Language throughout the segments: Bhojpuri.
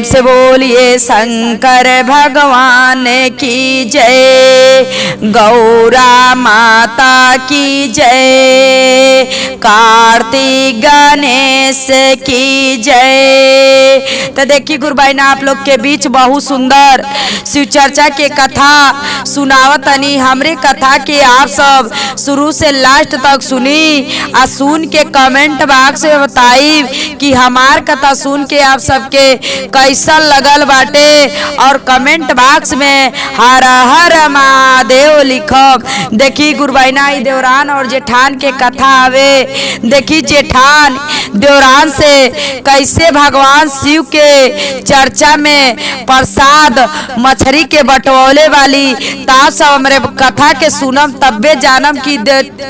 से बोलिए शंकर भगवान की जय, गौरा माता की जय, कार्तिक गणेश की जय। तो देखिए गुरुभाई ना आप लोग के बीच बहुत सुंदर शिव चर्चा के कथा सुनावतनी। हमरे कथा के आप सब शुरू से लास्ट तक सुनी आ सुन के कमेंट बॉक्स में बताई कि हमार कथा सुन के आप सबके कैसा लगल बाटे, और कमेंट बॉक्स में हर हर महादेव लिखब। देखी गुरुभाई ना देवरान और जेठान के कथा आवे। देखी जेठान देवरान से कैसे भगवान शिव के चर्चा में प्रसाद मछली के बटवले वाली ताप सब हमरे कथा के सुनम तब्बे जानम कि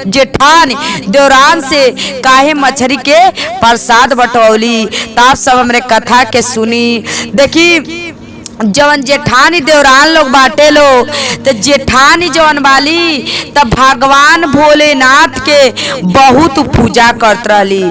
जेठान देवरान से काहे मछली के प्रसाद बटवली। ताप सब हमरे कथा के सुनी। देखी जवन जेठानी देवरान लोग बाटे लो तो जेठानी जवन वाली तब भगवान भोलेनाथ के बहुत पूजा करत रहली।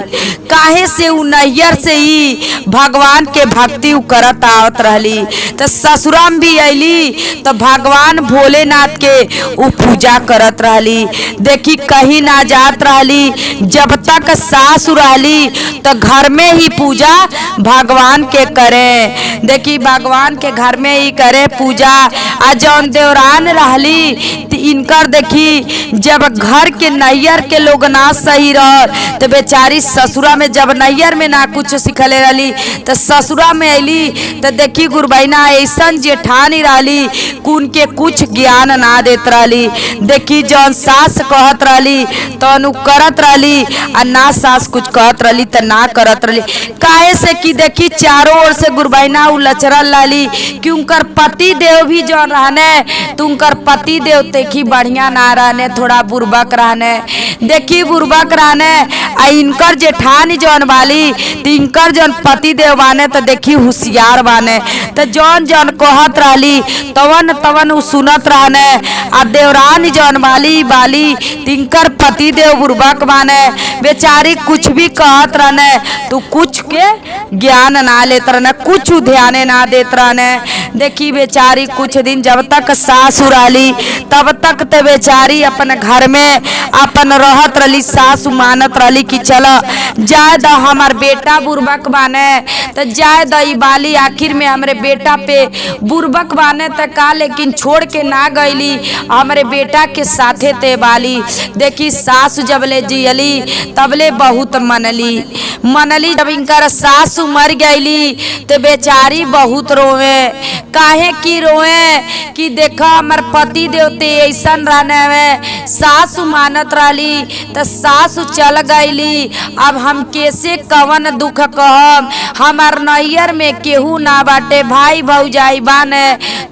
काहे से उ नैयर से ही भगवान के भक्ति करत आवत रहली। तो ससुराम भी अली तो भगवान भोलेनाथ के उ पूजा करत रहली। देखी कहीं ना जात रहली, जब तक सास रहली तो घर में ही पूजा भगवान के करे। देखी भगवान के घर में ही करे पूजा। आ जौन देवरान रहली तो इनकर देखी जब घर के नैयर के लोग ना सही रह तो बेचारी ससुरा में जब नैयर में ना कुछ सिखले रहली तो ससुरा में अली तो देखी गुरुभाई ना ऐसा जेठानी रहली कुन के कुछ ज्ञान ना देत रहली। देखी जौन सास कहत रहली तो अनु करत रहली आ ना सास कुछ कहत रहली तो ना करत रहली। काहे से कि देखी चारों ओर से गुरुभाई ना उ लचरल लाली कि उनकर पति देव भी जौन रहने तो उनकर पति देव देखी बढ़िया ना रहने, थोड़ा बुर्बक रहने। देखी बुर्बक रहने आ इनकर जेठानी जौन वाली तो इनकर जौन पति देव बाने तो देखी होशियार बाने। तो जौन जौन कहत रहली तवन तवन उ सुनत रहने। आ देवरानी जौन वाली तिनकर पति देव बुर्बक बाने, बेचारी कुछ भी कहत रहने तो कुछ के ज्ञान ना लेत रहने, कुछ ध्यान ना देत रहने। देखी बेचारी कुछ दिन जब तक सासु रहली तब तक तो बेचारी अपन घर में अपन रहत रहली। सासु मानत रहली कि चलो जाए द हमार बेटा बुर्बक बाने तो जाए द बाली, आखिर में हमरे बेटा पे बुर्बक बाने तो का, लेकिन छोड़ के ना गईली हमरे बेटा के साथे ते बाली। देखी सासु जब ले जियली तबले बहुत मनली। जब इनकर सासु मर गईली तो बेचारी बहुत रोवे। काहे की रोए कि देखा हमार पति देवते ऐसा रहने में सासु मानत रहली तो सासु चल गईली। अब हम कैसे कवन दुख कहम, हमार नैयर में केहू ना बाटे, भाई भौजाई बाने,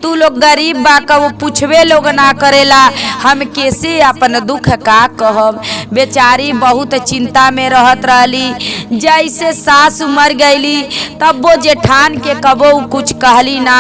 तू लोग गरीब बा वो पूछवे लोग ना करेला, हम कैसे अपन दुख का कहम। बेचारी बहुत चिंता में रहत रहली। जैसे सासु मर गईली तब वो जेठान के कबो कुछ कहली ना।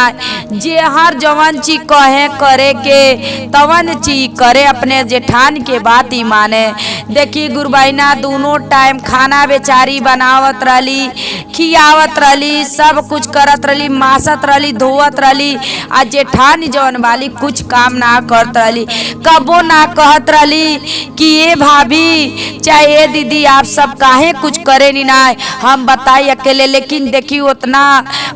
जे हर जवन चीज कहे करे के तवन चीज करे, अपने जेठान के बात ही माने। देखी गुरुभाई ना दोनों टाइम खाना बेचारी बनावत रहली, खियावत रहली, सब कुछ करत रहली, मासत रहली, धोवत रहली। आ जेठान जवन वाली कुछ काम ना करत रहली, कबो ना कहत रहली कि ये भाभी चाहे ये दीदी आप सब काहे कुछ करे नी ना, हम बताई अकेले। लेकिन देखी उतना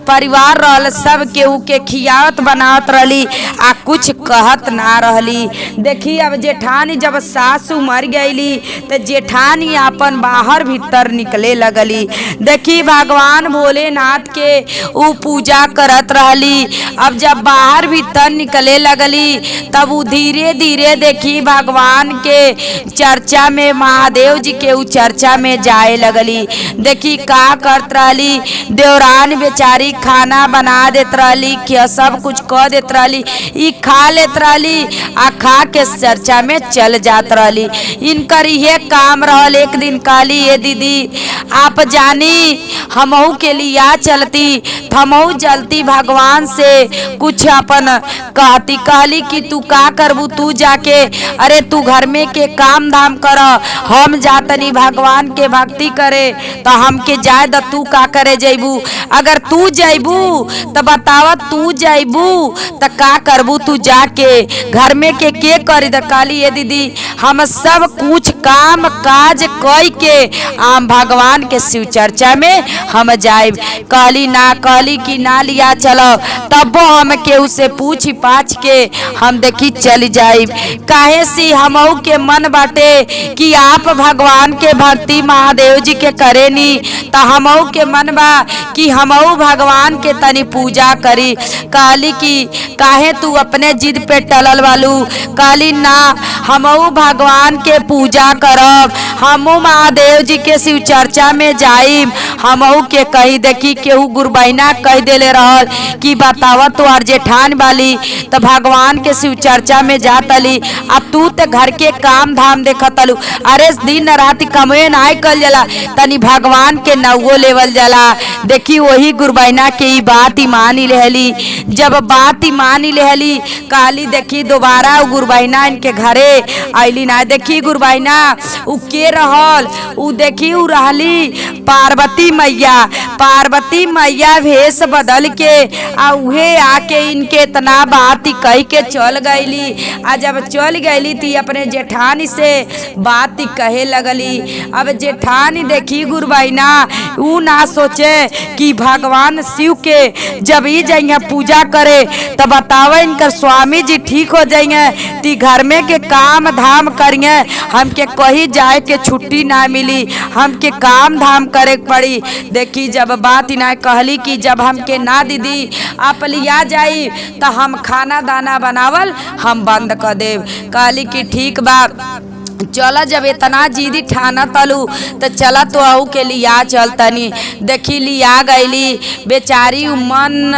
परिवार रहल, सब केहू के खियावत बनावत रहली आ कुछ कहत ना रहली। देखी अब जेठानी जब सासू मर गईली तो जेठानी अपन बाहर भीतर निकले लगली। देखी भगवान भोलेनाथ के उ पूजा करत रहली। अब जब बाहर भीतर निकले लगली तब उ धीरे धीरे देखी भगवान के चर्चा में, महादेव जी के उ चर्चा में जाए लगली। देखी का करत रहली, देवरान बेचारी खाना बना देत रहली, कि सब कुछ कह देत रहली, ई खा लेत रहली आ खा के चर्चा में चल जात रहली। इनकर ये काम रहल। एक दिन कहली, ये दीदी आप जानी हमहू के लिए आ चलती, हमहू जलती भगवान से कुछ अपन कहती। कहली कि तू का करबू, तू जाके अरे तू घर में के काम धाम कर, हम जातनी भगवान के भक्ति करे, तो हमके जाए द, तू का करे जैबू। अगर तू जैबू तो बतावा, तू जैबू तो का करबू, तू जाके घर में के करी। द कहली, ये दीदी हम सब कुछ काम काज कई के आम भगवान के शिव चर्चा में हम जाए। कहली ना, कहली कि ना लिया चलो, तब हम केहू से पूछ पाछ के हम देखी चल जाए। काहे से हमहू के मन बाटे कि आप भगवान के भक्ति महादेव जी के करे नी, तो हमहू के मन बा कि हमहू भगवान के तनी पूजा करी। कहली कि काहे तू अपने जिद पे टलल वालू। कहली ना, हमहू भगवान के पूजा करब, हमहू महादेव जी के शिव चर्चा में जाइब। हमहू के कही देखी केहू गुरबैना कह देले रहल कि बतावा तो और जेठान वाली तो भगवान के शिव चर्चा में जातली, अब तू तो घर के काम धाम देखतलू। अरे दिन रात कमे ना कल जाला, तनी भगवान के नवो लेवल जाला। देखी वही गुरबैना के ई बात ही मानी लेहली। जब बात ही मानी लेहली, कहली देखी दोबारा गुरबैना इनके घरे आईली ना। देखी गुरबैना उ के रहल, उ देखी उ रहली पार्वती मैया। पार्वती मैया भेष बदल के आ उहे आके इनके इतना बात कह के चल गईली। आ जब चल गईली थी अपने जेठानी से बात कहे लगली। अब जेठानी देखी गुरबैना उ ना सोचे कि भगवान शिव के जब ई जाइए पूजा करे तो बतावे इनकर स्वामी जी ठीक हो जाइए, ती घर में के काम धाम करिए, हमके कहीं जाए के छुट्टी ना मिली, हमके काम धाम करे पड़ी। देखी जब बात ना कहली कि जब हमके ना दीदी आप लिया जाई तो हम खाना दाना बनावल हम बंद कर देव। कहली कि ठीक बा, चला जब इतना जीदी ठाना तलू तो चला तो आहू के लिया चलतनी। देखी लिया गईली बेचारी मन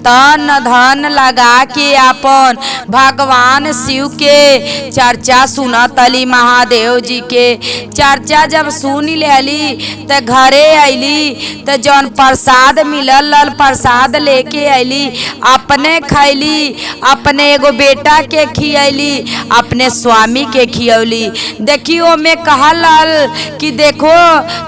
तन धन लगा के अपन भगवान शिव के चर्चा सुनतली। महादेव जी के चर्चा जब सुन लेली तो घरे अली तो जौन प्रसाद मिलल प्रसाद लेके अली, अपने खैली, अपने एगो बेटा के खियली, अपने स्वामी के खियौली। देखियो में कहल कि देखो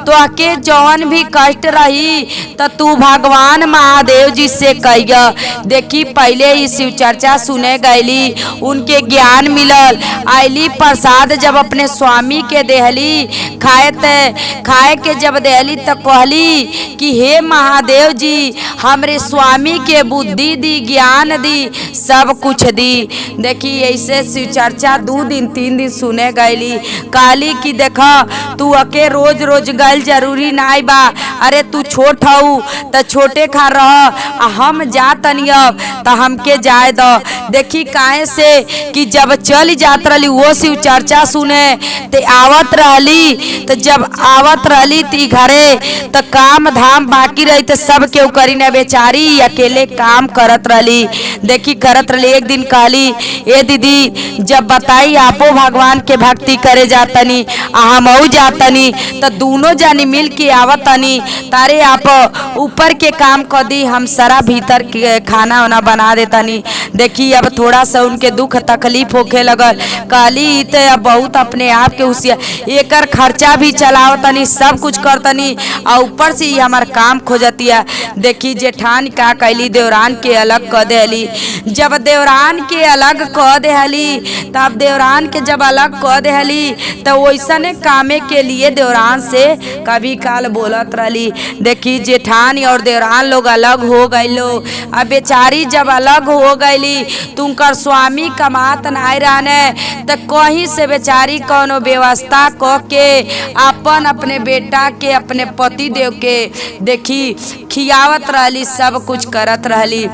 तो आके जौन भी कष्ट रही तो तू भगवान महादेव जी से कहिया। देखी पहले ही शिव चर्चा सुने गईली, उनके ज्ञान मिलल। आईली प्रसाद जब अपने स्वामी के देहली खाए के जब देहली तो कहली कि हे महादेव जी हमरे स्वामी के बुद्धि दी, ज्ञान दी, सब कुछ दी। देखी ऐसे शिव चर्चा 2 दिन 3 दिन सुने गईली। कहली कि देखा तू अके रोज रोज गल जरूरी नाई बा, अरे तू छोट हऊ तो छोटे खा रह, हम जा तनी अब तो हमके जाए दो। देखी काहे से कि जब चल जात रही वो शिव चर्चा सुने ते आवत रहली, तो जब आवत रहली ती घरे तो काम धाम बाकी रही तो सब केहू करी न, बेचारी अकेले काम करत रहली। देखी करत रहली। एक दिन कहली, ए दीदी जब बताई आपो भगवान के भक्ति करे जातनी हमहू जातनी तो दोनों जानी मिल के आवतनी, तारे आप ऊपर के काम कर दी, हम सारा भीतर के खाना वाना बना देतनी। देखी अब थोड़ा सा उनके दुख तकलीफ होके लगल। कहली तो अब बहुत अपने आप के उसिया एकर खर्चा भी चलावतनी, सब कुछ करतनी और ऊपर से ही हमार काम खोजतिया। देखी जेठान का कैली, देवरान के अलग कह देली। जब देवरान के अलग कह देली तब देवरान के जब अलग कह देली तो वैसने कामे के लिए देवरान से कभी काल बोलत रहली। देखी जेठानी और देवरान लोग अलग हो गई लो। अब बेचारी जब अलग हो गईली तुमकर स्वामी कमात नहीं रहने तो कहीं से बेचारी कोनो व्यवस्था क के अपन अपने बेटा के अपने पति देव के देखी खियावत रहली, सब कुछ करत रहली।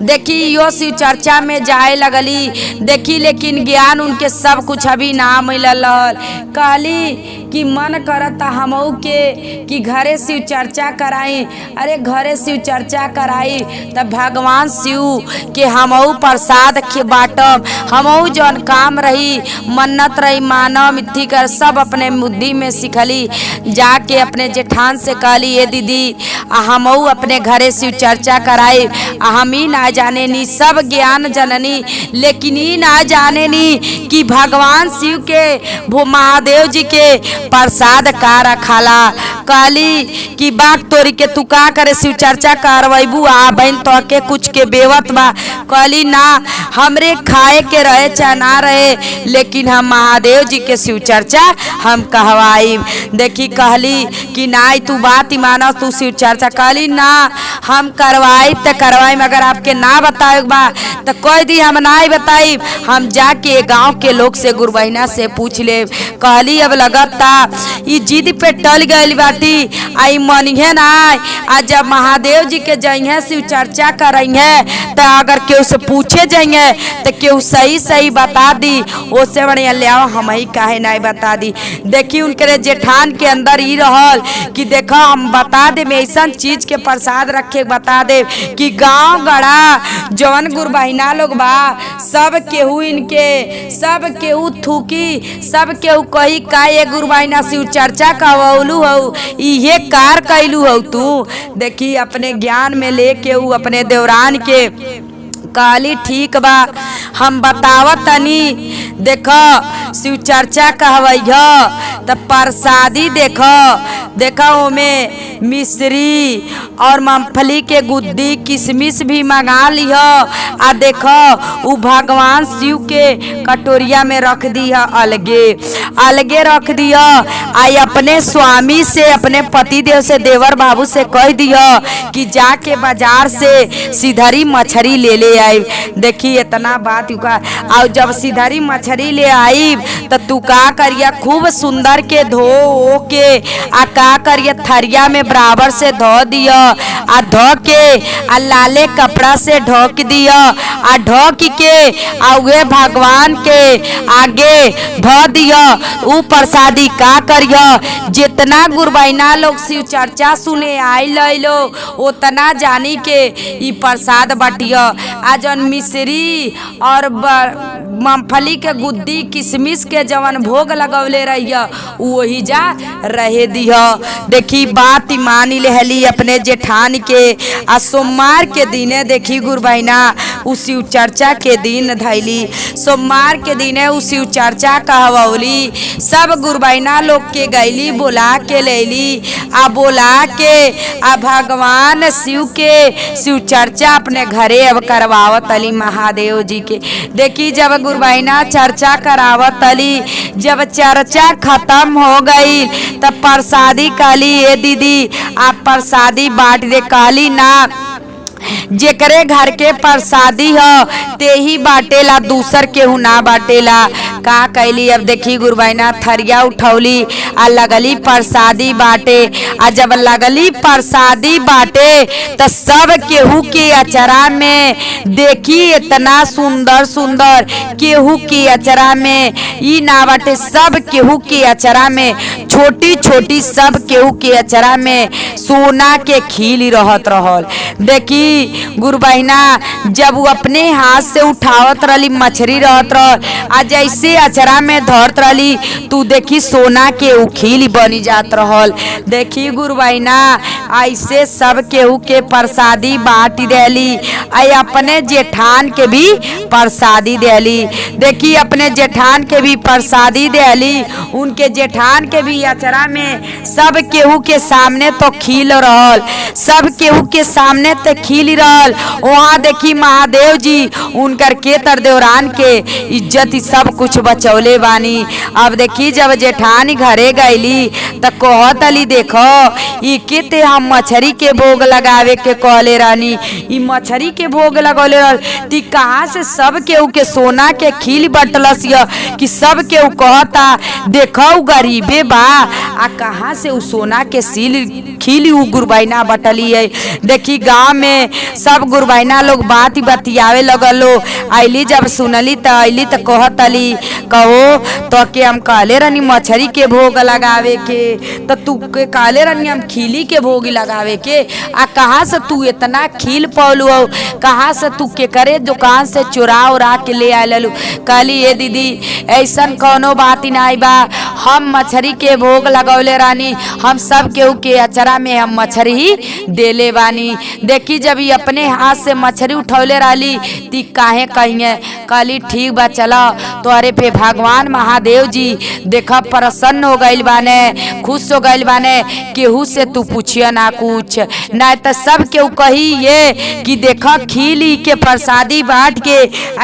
देखी यो शिव चर्चा में जाए लगली। देखी लेकिन ज्ञान उनके सब कुछ अभी ना मिलल। कहली कि मन करता हमऊ के कि घरे शिव चर्चा कराई। अरे घरे शिव चर्चा कराई तब भगवान शिव के हमऊ प्रसाद के बाटम। हमऊ जौन काम रही मन्नत रही मानव मिट्टी कर सब अपने मुद्दी में सिखली। जाके अपने जेठान से कहली ये दीदी हमऊ अपने घरे शिव चर्चा कराई। हम ही ना जाने नी सब ज्ञान जननी, लेकिन ही ना जाने नी कि भगवान शिव के महादेव जी के प्रसाद का रखाला। कहली कि बाग तोरी के तू का करे शिव चर्चा करवाइबू आ बहन तो के कुछ के बेवत बा। कहली ना हमरे खाए के रहे चाहे ना रहे, लेकिन हम महादेव जी के शिव चर्चा हम कहवाई। देखी कहली कि ना तू बात ही मानो तू शिव चर्चा। कहली ना हम करवाई तो करवाई, मगर आपके ना बताए बा तो कह दी हम ना ही बताई। हम जाके गांव के लोग से गुरु बहिना से पूछ ले। कहली अब लगता ई जिद पे टल गई बाटी आई मनिहे ना। आज जब महादेव जी के जाइए शिव चर्चा करेंगे तो अगर केहू से पूछे जाएंगे तो केहू सही सही बता दी, उससे बढ़िया ले आओ हम ही काहे नहीं बता दी। देखी उनके जेठान के अंदर ही रहल कि देखो हम बता दे में ऐसा चीज के प्रसाद रखे बता दे कि गांव गड़ा जवन गुरु बहिना लोग बा सब केहू इनके सब केहू थूकी सब केहू कही का ये गुरु बहिना शिव चर्चा कहलू हो ये कार कैलू हो तू। देखी अपने ज्ञान में लेके अपने देवरान के कहली ठीक बा हम बतावत तनी। देखो शिव चर्चा कहवैया तो प्रसादी देखो ओमे मिश्री और मूंगफली के गुद्दी किशमिश भी मंगा लिह आ देखो उ भगवान शिव के कटोरिया में रख दिया अलगे रख दिया। आई अपने स्वामी से अपने पतिदेव से देवर बाबू से कह दिया कि जाके बाजार से सिधरी मछली ले आई। देखी इतना बात और जब सिधरी मछली ले आई तो तू का करिया खूब सुंदर के धो के आ का करिया थरिया में बराबर से धो दिया आ धो के आ लाले कपड़ा से ढक दिया आ ढक के आ वे भगवान के आगे धो दिया। ऊ प्रसादी का करिया जितना गुरबैना लोग शिव चर्चा सुने आई लो उतना जानी के ई प्रसाद बटिया। आ जन मिश्री और मूंगफली के गुद्दी किशमिश के जवन भोग लगौले रहिया वही जा रहे दिया। देखी बात मानी लेहली अपने जेठान के। आ सोमवार के दिने देखी गुरबैना उ शिव चर्चा के दिन धैली। सोमवार के दिने उ शिव चर्चा कहवली। सब गुरबैना लोग के गैली बोला के लेली आ बोला के आ भगवान शिव के शिव चर्चा अपने घरे अब करवावत अली महादेव जी के। देखी जब गुरबैना चर्चा करावत अली जब चर्चा खत्म हो गई तब प्रसादी कहली ये दीदी आप प्रसादी बांट दे। कहली ना जेकरे घर के प्रसादी हो ते ही बाटेला दूसर केहू ना बाटेला। का कैली अब देखी गुरबैना थरिया उठौली आ लगली प्रसादी बाटे। आ जब लगली प्रसादी बाटे तो सब केहू के अचरा में देखी इतना सुंदर सुंदर केहू के अचरा में ई ना बाटे सब केहू के अचरा में छोटी छोटी सब केहू के अचरा में सोना के खील रहत रहल। देखी गुरबैना जब वो अपने हाथ से उठावत रही मछली रहत रह आ जैसे अचरा में धरत रही तू देखी सोना के उखील बनी जात रहल। देखी गुरबैना ऐसे सब केहू के प्रसादी बांट देली आई अपने जेठान के भी प्रसादी देली। देखी अपने जेठान के भी प्रसादी देली उनके जेठान के भी अचरा में सब केहू के सामने तो खिल रहल सब केहू के सामने तो खिल रहल। वहाँ देखी महादेव जी उनकर के तर देवरान के इज्जत सब कुछ बचौले बानी। अब देखी जब जेठानी घरे गईली तो कहत अली देखो ई के ते हम मछली के भोग लगावे के कहले रानी ई मछली के भोग लगौले रहल ती कहाँ से सब केहू के सोना के खिल बटलस कि सब केहू कहता देखो गरीबे बा आ कहाँ से उ सोना के सील खिली उ गुरबैना बटली है। देखी गाँव में सब गुरबैना लोग बात बतियावे लगलो। आइली जब सुनली त आइली त कहतली कहो तो के हम कहले रहनी मछरी के भोग लगावे के, तो तू के कहले रहनी हम खिली के भोग लगावे के। आ कहाँ से तू इतना खिल पौलू, कहाँ से तू के करे दुकान से चुरा उरा के ले आलू। कहली ये दीदी ऐसन कोनो बात नहीं बा, हम मछरी के भोग लगौले रानी, हम सब केहू के अचरा में हम मछरी ही देले बानी। देखी जब ये अपने हाथ से मछरी उठौले रहली ती काहे कहिए। कहली ठीक बा चलो तोहरे पे भगवान महादेव जी देखा प्रसन्न हो गइल बाने, खुश हो गइल बाने। केहू से तू पूछिए ना कुछ, ना तो सब केहू कही ये कि देखा खीली के प्रसादी बांट के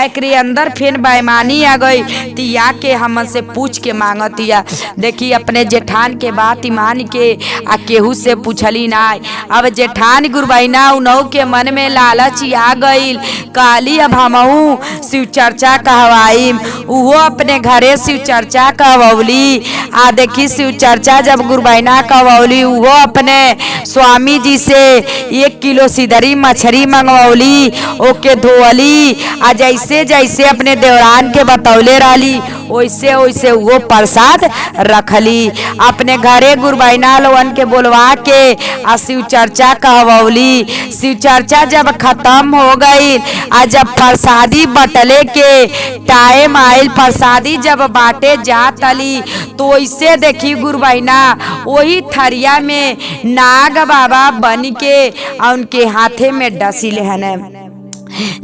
एकरे अंदर फिर बेईमानी आ गई तिया के हमसे पूछ के मांगतिया। देखी अपने जेठान के बात मान के आ केहू से पूछली ना। अब जेठान गुरबैना उनहु के मन में लालच आ गईल। काली अब हमहू शिव चर्चा कहवाई, उहो अपने घरे शिव चर्चा कहवली। आ देखी शिव चर्चा जब गुरबैना कहवली उहो अपने स्वामी जी से 1 किलो सिधरी मछली मंगवली, ओके धोवली। आ जैसे जैसे अपने देवरान के बतौले रहली वैसे वैसे वो प्रसाद रखली। अपने घरे गुरबैना लोगन के बोलवा के आ शिव चर्चा कहवली। शिव चर्चा जब खत्म हो गई आ जब प्रसादी बटले के टाइम आयल, प्रसादी जब बांटे जातली तो वैसे देखी गुरबैना वही थरिया में नाग बाबा बन के उनके हाथे में डसी लेहन।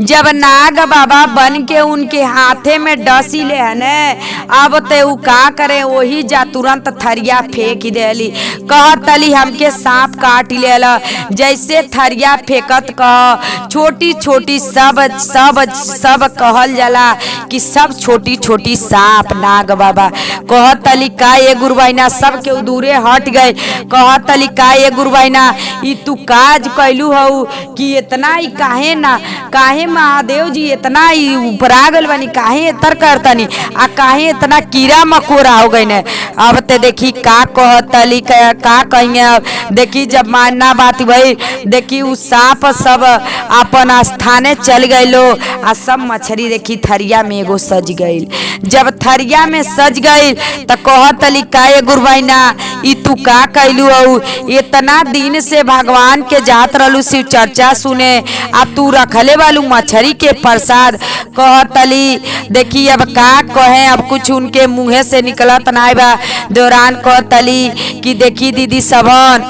जब नाग बाबा बन के उनके हाथे में डसी ले है, अब ते उ का करे वही जा तुरंत थरिया फेंक देली। कहतली हमके सांप काट लेला। जैसे थरिया फेंकत कह छोटी छोटी सब सब सब कहल जाला कि सब छोटी छोटी सांप नाग बाबा। कहतली का ये गुरबैना सब के दूरे हट गए। कहतली का ये गुरबैना ई तू काज कैलू हऊ कि इतना ही काहे ना काहे महादेव जी इतना ही उपरा गल बनी, काहे इतर करतनी आ काहे इतना कीड़ा मकोड़ा हो गई ने। अब ते देखी का कहतली का कहिए। अब देखी जब मानना बात भाई देखी उ सांप सब अपन स्थाने चल गइलो आ सब मछली देखी थरिया में एगो सज गइल। जब थरिया में सज गइल त कहतली का ये गुरबैना ई तू का कैलू हऊ, इतना दिन से भगवान के जात रहलू शिव चर्चा सुने आ तू रखले वालू मछली के प्रसाद। कहतली देखी अब का कहे, अब कुछ उनके मुँहे से निकलत नाई बा। देवरान कहतली कि देखी दीदी सबन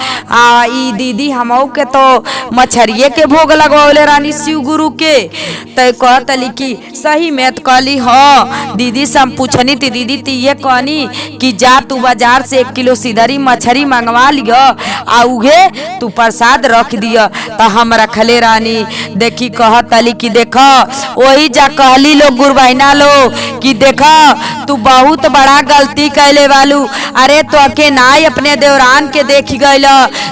ई दीदी हमऊ के तो मछरिये के भोग लगवले रानी शिव गुरु के। तो कहतली कि सही में तो कहली हाँ दीदी से हम पूछनी थी दीदी ती ये कहनी कि जा तू बाजार से 1 किलो सिधरी मछली मंगवा लियो आ उहे तू प्रसाद रख दिया। तो हम रखले रानी। देखी कहतली कि देखो वही जा कहली लोग गुरबैना लो कि देखो तू बहुत बड़ा गलती कैले वालू। अरे तो के नाई अपने देवरान के देख गइल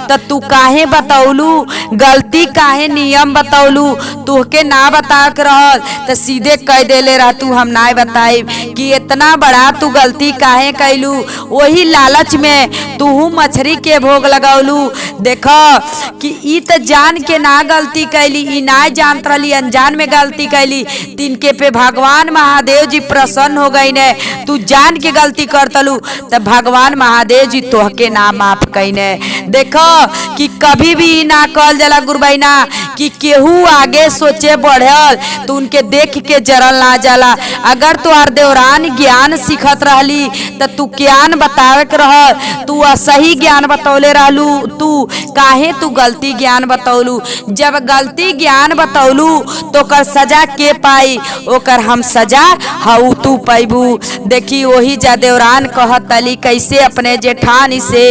तो तू काहे बतौलू, गलती काहे नियम बतौलू, तुहके ना बता के रहल तो सीधे कह देले रह तू हम ना बताई कि इतना बड़ा तू गलती काहे कैलू। वही लालच में तू मछली के भोग लगौलू। देखो कि ई तो जान के ना गलती कैली, ई ना जानत रही अनजान में गलती कैली। तिनके पे भगवान महादेव जी प्रसन्न हो गई ने। तू जान के गलती करतलू तो भगवान महादेव जी तोहके ना माफ कईने। देखो कि कभी भी ना कहल जाला गुरबैना कि केहू आगे सोचे बढ़ल तो उनके देख के जरल ना जाला। अगर तोहार देवरान ज्ञान सीखत रहली तो तू ज्ञान बतावे के रहल, तू सही ज्ञान बतौले रहलू, तू काहे तू गलती ज्ञान बतौलू। जब गलती ज्ञान बतौलू तो ओकर सजा के पाई, ओकर हम सजा हऊ तू पैबू। देखी वही जा देवरान कहतली कैसे अपने जेठानी से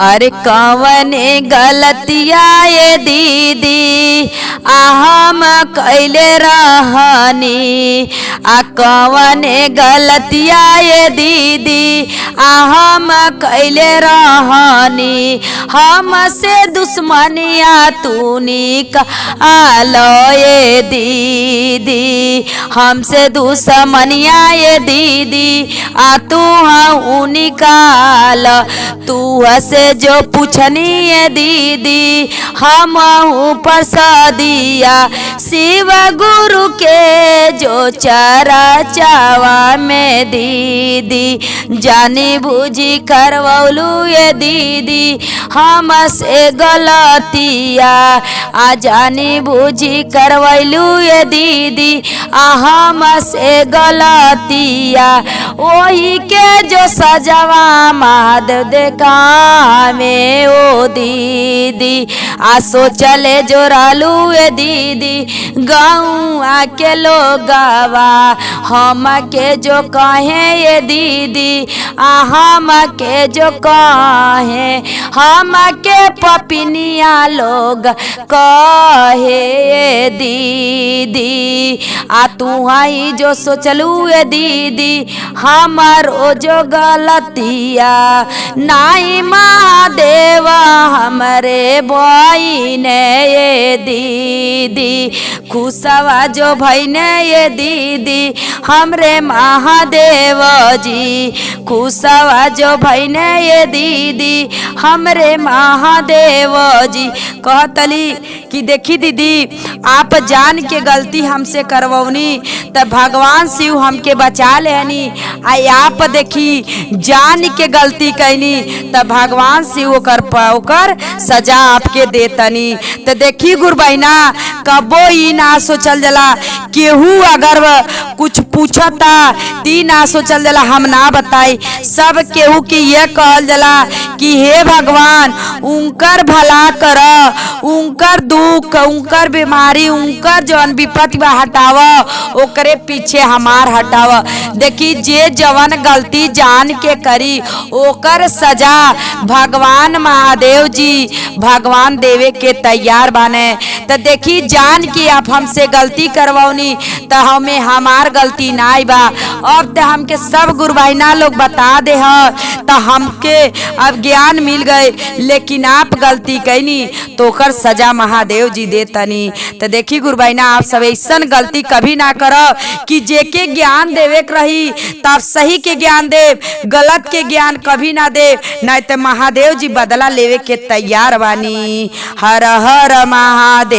अरे कवने गलतिया ये दीदी हम कैले रहनी, आ कवने गलतिया ये दीदी हम कैले रहनी, हमसे दुश्मनिया तूनी आलो ये दीदी, हमसे दुश्मनिया ये दीदी आ तू निकाल, तू से जो पूछनी है दीदी हम ऊपर सदिया, शिव गुरु के जो चारा चावा में दीदी, जानी बूझी करवलू ये दीदी हमसे गलतिया, आ जानी बूझी करवलू ये दीदी हमसे गलतिया, वही के जो सजवा महादेव देखा में ओ दीदी, आ सोचले जो रालू ए दीदी गाँव आके लोगवा हम के जो कहे ये दीदी हम के जो कहे हम के पपिनिया लोग कहे दीदी, आ तू ही जो सोचलू ए दीदी हमारो जो गलतिया, नाई महादेव हमरे बहिने ये दीदी, खुशवा जो भैने ये दीदी हमरे महादेव जी, खुशवा जो भैने ये दीदी हमरे महादेव जी। कहतली कि देखी दीदी आप जान के गलती हमसे करवनी तब भगवान शिव हमके बचा लेनी, आप देखी जान के गलती कैनी तब भगवान शिव ओकर सजा आपके देतनी। तो देखी गुरु बहिना कबो ई ना सोचल जला केहू अगर कुछ पूछता ती ना सोचल जला हम ना बताई, सब केहू के ये कहल जला कि हे भगवान उनकर भला कर, उनकर दुख उनकर बीमारी उनकर जौन विपत्ति बा हटाव, ओकरे पीछे हमार हटाव। देखी जे जवन गलती जान के करी ओकर सजा भगवान महादेव जी भगवान देवे के तैयार बने। तो देखी जान के आप हमसे गलती करवनी तो हमें हमार गलती नाई बा, अब तो हमके सब गुरु बहिना लोग बता दे तो हमके अब ज्ञान मिल गए, लेकिन आप गलती कैनी तो ओकर सजा महादेव जी देतनी। तो देखी गुरु बहिना आप सब ऐसा गलती कभी ना करो कि जेके ज्ञान देवे के रही तब सही के ज्ञान दे, गलत के ज्ञान कभी ना दे, नहीं तो महादेव जी बदला लेवे के तैयार बानी। हर हर महादेव।